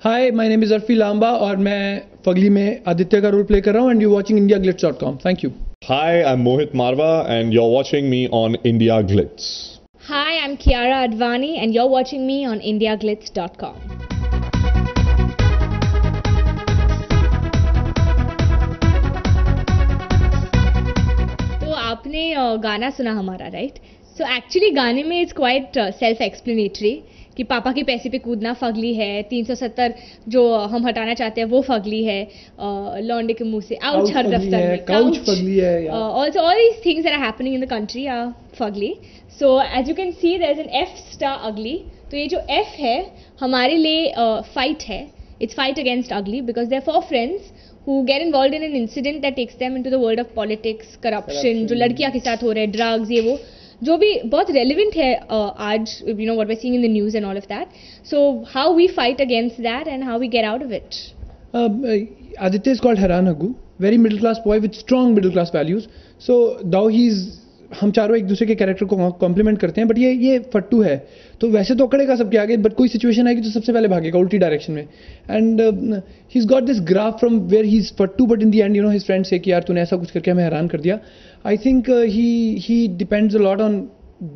Hi my name is Arfi Lamba और मैं Fugly में आदित्य का रोल प्ले कर रहा हूँ and you watching indiaglitz.com. Thank you. Hi, I'm Mohit Marwa and you're watching me on India Glitz. Hi, I'm Kiara Advani and you're watching me on indiaglitz.com. तो आपने गाना सुना हमारा, राइट? सो एक्चुअली गाने में इट्स क्वाइट सेल्फ एक्सप्लेनेटरी कि पापा के पैसे पे कूदना फगली है, 370 जो हम हटाना चाहते हैं वो फगली है, लौंडे के मुंह से आउच हर दफ्तर में काउच फगली है, also all these things that are happening in the country are fugly. So as you can see there's an F star ugly. तो ये जो F है हमारे लिए fight है. It's fight against ugly because they're four friends who get involved in an incident that takes them into the world of politics, corruption, जो लड़कियां के साथ हो रहे हैं, drugs, ये वो जो भी बहुत relevant है आज, you know what we're seeing in the news and all of that. So how we fight against that and how we get out of it. Aditya is called Haran Hagu, very middle class boy with strong middle class values. So though हम चारों एक दूसरे के character को complement करते हैं, but ये फट्टू है तो वैसे तो अकड़ेगा सबके आगे, बट कोई सिचुएशन आएगी तो सबसे पहले भागेगा उल्टी डायरेक्शन में. And he is got this graph from where he is फट्टू, but in the end you know his friend से कि यार तूने ऐसा कुछ करके हमें हैरान कर दिया. I think he depends a lot on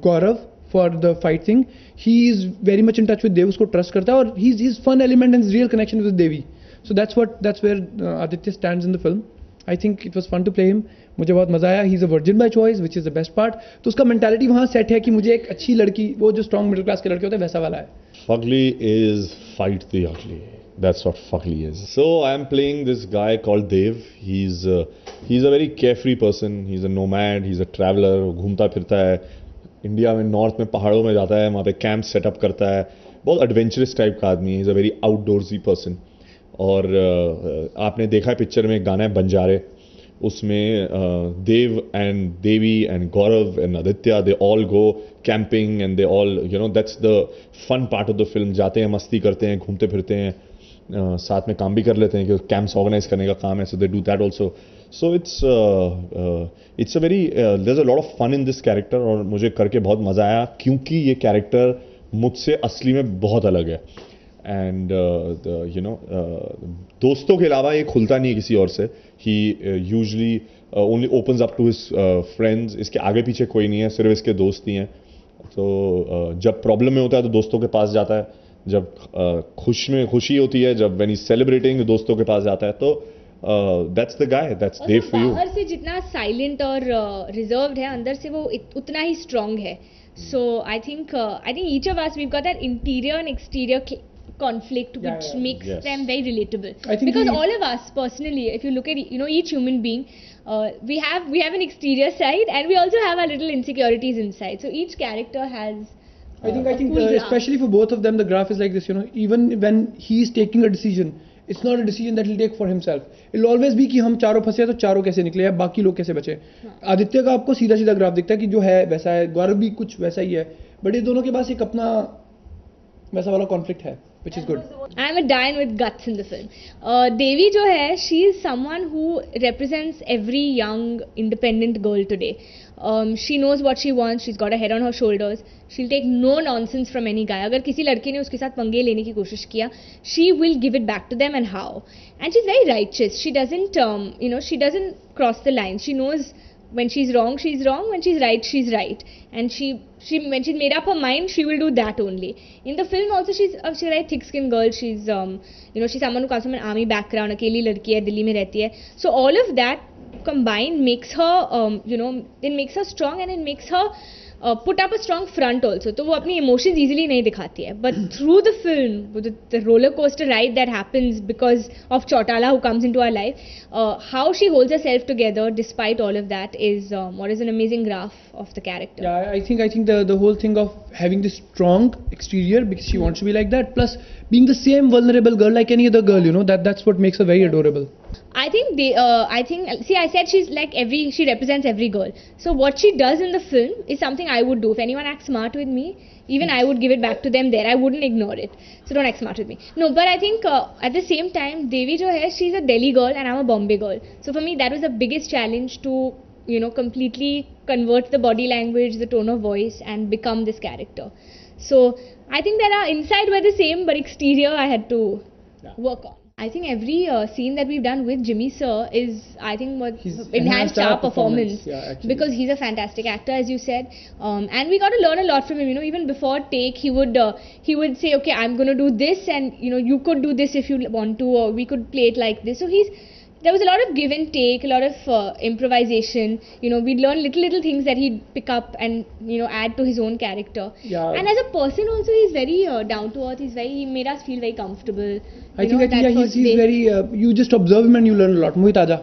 Gaurav for the fight thing. He is very much in touch with Dev, उसको ट्रस्ट करता है और he is fun element and real connection with Devi. So that's where Aditya stands in the film. I think it was fun to play him. मुझे बहुत मजा आया. He is a virgin by choice which is the best part. तो उसका mentality वहाँ set है कि मुझे एक अच्छी लड़की, वो जो स्ट्रॉन्ग मिडिल क्लास के लड़के होते हैं वैसा वाला है. Fugly is fight the ugly. That's what Fugly is. So I'm playing this guy called Dev. He's a very carefree person. He's a nomad. He's a traveler. घूमता फिरता है. इंडिया में नॉर्थ में पहाड़ों में जाता है, वहाँ पे कैंप सेटअप करता है. बहुत एडवेंचरस टाइप का आदमी है. He's a very outdoorsy person. और आपने देखा है पिक्चर में एक गाना है बंजारे, उसमें Dev and Devi and Gaurav and Aditya they all go camping and they all you know that's the fun part of the film. जाते हैं, मस्ती करते हैं, घूमते फिरते हैं, साथ में काम भी कर लेते हैं कि कैंप्स ऑर्गेनाइज करने का काम है. So they do that also. So it's a very there is a lot of fun in this character और मुझे करके बहुत मजा आया क्योंकि ये कैरेक्टर मुझसे असली में बहुत अलग है. एंड यू नो दोस्तों के अलावा ये खुलता नहीं है किसी और से. He usually only opens up to his friends. इसके आगे पीछे कोई नहीं है, सिर्फ इसके दोस्त ही हैं. तो जब प्रॉब्लम में होता है तो दोस्तों के पास जाता है, जब खुशी होती है, जब व्हेन ही सेलिब्रेटिंग दोस्तों के पास जाता है. तो that's the guy, that's Dev for you. बाहर से जितना साइलेंट और रिजर्व्ड है, अंदर से वो उतना ही स्ट्रांग है. So I think each of us we got that interior and exterior conflict which makes them very relatable. Because all of us personally, if you look at each human being, we have an exterior side and we also have our little insecurities inside. So each character has I think especially for both of them the graph is like this, even when he is taking a decision, it's not a decision that he'll take for himself. It'll always be कि हम चारों फंसे तो चारों कैसे निकले या बाकी लोग कैसे बचे. आदित्य का आपको सीधा सीधा ग्राफ दिखता है कि जो है वैसा है, गौरव भी कुछ वैसा ही है, बट ये दोनों के पास एक अपना वैसा वाला कॉन्फ्लिक्ट है, which is good. I'm a Diane with guts in the film. Devi जो है, she is someone who represents every young independent girl today. She knows what she wants. She's got a head on her shoulders. She'll take no nonsense from any guy. अगर किसी लड़के ने उसके साथ पंगे लेने की कोशिश किया, she will give it back to them and how. And she's very righteous. She doesn't she doesn't cross the line. She knows when she's wrong, when she's right. And she when she's made up her mind, she will do that only. In the film also she's a very thick skinned girl. She's she's someone who comes from an army background, अकेली लड़की है, दिल्ली में रहती है. So all of that combined makes her it makes her strong and it makes her put up a strong front also. तो वो अपनी emotions easily नहीं दिखाती है. But through the film, the roller coaster ride that happens because of Chautala who comes into our life, how she holds herself together despite all of that is what is an amazing graph of the character. Yeah, I think the whole thing of having this strong exterior because she wants to be like that, plus being the same vulnerable girl like any other girl, that's what makes her very adorable. I think I said she's like she represents every girl. So what she does in the film is something I would do. If anyone acts smart with me, even I would give it back to them there. I wouldn't ignore it. So don't act smart with me. No, but I think at the same time, Devi jo hai, she's a Delhi girl and I'm a Bombay girl. So for me, that was the biggest challenge to, completely convert the body language, the tone of voice and become this character. So I think that our inside were the same, but exterior I had to work on. I think every scene that we've done with Jimmy Sir is, I think, what He's enhanced our performance. Yeah, actually. Because he's a fantastic actor, as you said, and we got to learn a lot from him. You know, even before take, he would say, okay, I'm going to do this, and you know, you could do this if you want to, or we could play it like this. So there was a lot of give and take, a lot of improvisation. You know, we'd learn little things that he'd pick up and, you know, add to his own character. Yeah. And as a person also, he's very down to earth. He made us feel very comfortable. I think yeah, he's very. You just observe him and you learn a lot. Mohit, Aja.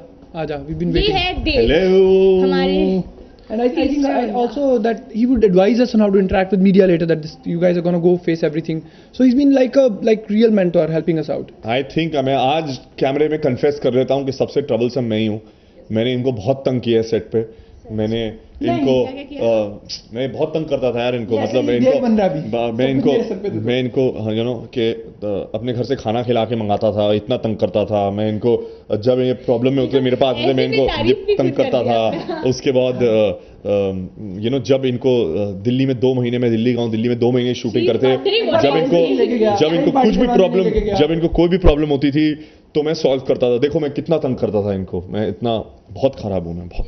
We've been waiting. ये है देव. Hello. हमारे And I think also that he would advise us on how to interact with media later. That you guys are gonna go face everything. So he's been like a real mentor, helping us out. I think मैं आज कैमरे में confess कर लेता हूँ कि सबसे troublesome मैं ही हूँ. मैंने इनको बहुत तंग किया है सेट पे. मैंने इनको मैं बहुत तंग करता था यार इनको. मतलब मैं इनको यू नो कि अपने घर से खाना खिला के मंगाता था. इतना तंग करता था मैं इनको. जब ये प्रॉब्लम में होते मेरे पास आते थे मैं इनको तंग करता था. उसके बाद यू नो जब इनको दिल्ली में 2 महीने में दिल्ली गया. दिल्ली में 2 महीने शूटिंग करते. जब इनको कोई भी प्रॉब्लम होती थी तो मैं सॉल्व करता था. देखो मैं कितना तंग करता था इनको. मैं इतना बहुत खराब हूँ मैं बहुत.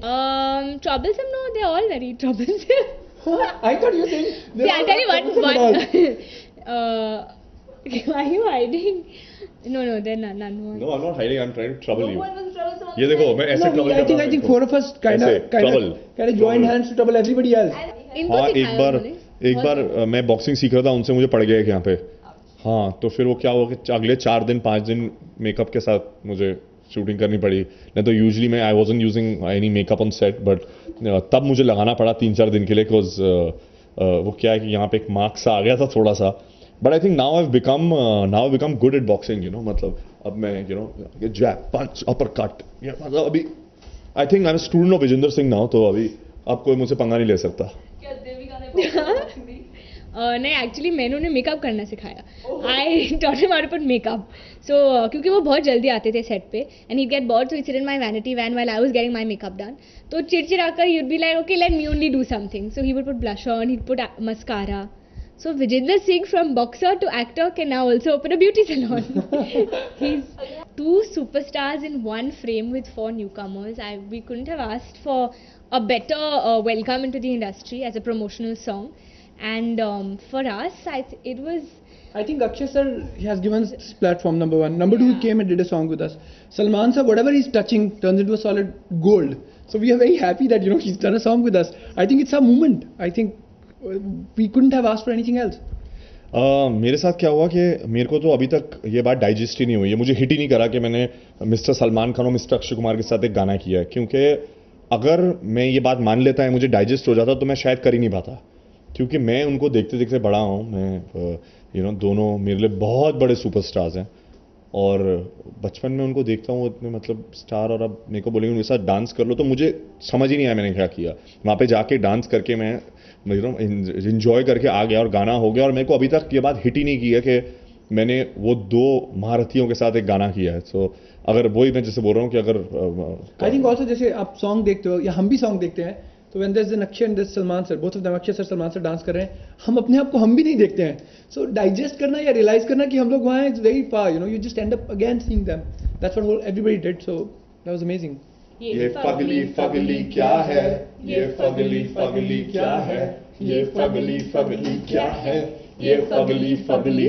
Troublesome? No, they're all very troublesome. I thought you were saying. See, I'll tell you one. Why are you hiding? No, they're none. No, I'm not hiding. I'm trying to trouble you. ये देखो मैं ऐसे trouble I think 4 of us kind of joined hands to trouble everybody else. हाँ एक बार मैं boxing सीख रहा था. उनसे मुझे पड़ गया एक यहाँ पे. हाँ तो फिर वो क्या हुआ कि अगले 4 दिन 5 दिन मेकअप के साथ मुझे शूटिंग करनी पड़ी. नहीं तो यूजुअली मैं I wasn't using any makeup on set. But तब मुझे लगाना पड़ा 3-4 दिन के लिए. बिकॉज वो क्या है कि यहाँ पे एक मार्क्स आ गया था थोड़ा सा. But I think now I become good at boxing. You know मतलब अब मैं you know jab punch uppercut मतलब अभी I think I am student of Vijender Singh now. तो अभी अब कोई मुझसे पंगा नहीं ले सकता. नहीं एक्चुअली मैंने उन्हें मेकअप करना सिखाया. I taught him how to put makeup. So क्योंकि वो बहुत जल्दी आते थे सेट पे and he'd get bored, so he'd sit in my vanity van while I was getting my makeup done. तो चिड़चिड़ाकर you'd be like, okay, let me only do something. So he would put blush on, he'd put mascara. So Vijender Singh from boxer to actor can now also open a beauty salon. He's 2 superstars in one frame with 4 newcomers. We couldn't have asked for a better welcome into the industry as a promotional song. And for us, it was. I think Akshay sir has given us this platform, number 1. Number 2, he came and did a song with us. Salman sir, whatever he's touching turns into a solid gold. So we are very happy that he's done a song with us. I think it's a moment. I think we couldn't have asked for anything else. मेरे साथ क्या हुआ कि मेरे को तो अभी तक ये बात डाइजेस्ट ही नहीं हुई है. मुझे हिट ही नहीं करा कि मैंने मिस्टर सलमान खान और मिस्टर अक्षय कुमार के साथ एक गाना किया है. क्योंकि अगर मैं ये बात मान लेता है मुझे डाइजेस्ट हो जाता तो मैं शायद कर ही नहीं पाता. क्योंकि मैं उनको देखते देखते बड़ा हूँ. मैं दोनों मेरे लिए बहुत बड़े सुपरस्टार्स हैं. और बचपन में उनको देखता हूँ इतने मतलब स्टार. और अब मेरे को बोलेंगे उनके साथ डांस कर लो तो मुझे समझ ही नहीं आया मैंने क्या किया. वहाँ पे जाके डांस करके मैं इंजॉय करके आ गया और गाना हो गया. और मेरे को अभी तक ये बात हिट ही नहीं की है कि मैंने वो 2 महारथियों के साथ एक गाना किया है. सो अगर वही मैं जैसे बोल रहा हूँ कि अगर आई थिंक ऑल्सो जैसे आप सॉन्ग देखते हो या हम भी सॉन्ग देखते हैं तो when there's an Akshay and there's Salman sir, both of them Akshay sir Salman sir dance कर रहे हैं. हम अपने आप को हम भी नहीं देखते हैं. So digest करना या realize करना कि हम लोग वहाँ हैं, it's very far. You just end up again seeing them. That's what everybody did. So that was amazing. ये फगली फगली क्या है. ये फगली फगली क्या है. ये फगली फगली क्या है. ये फगली फगली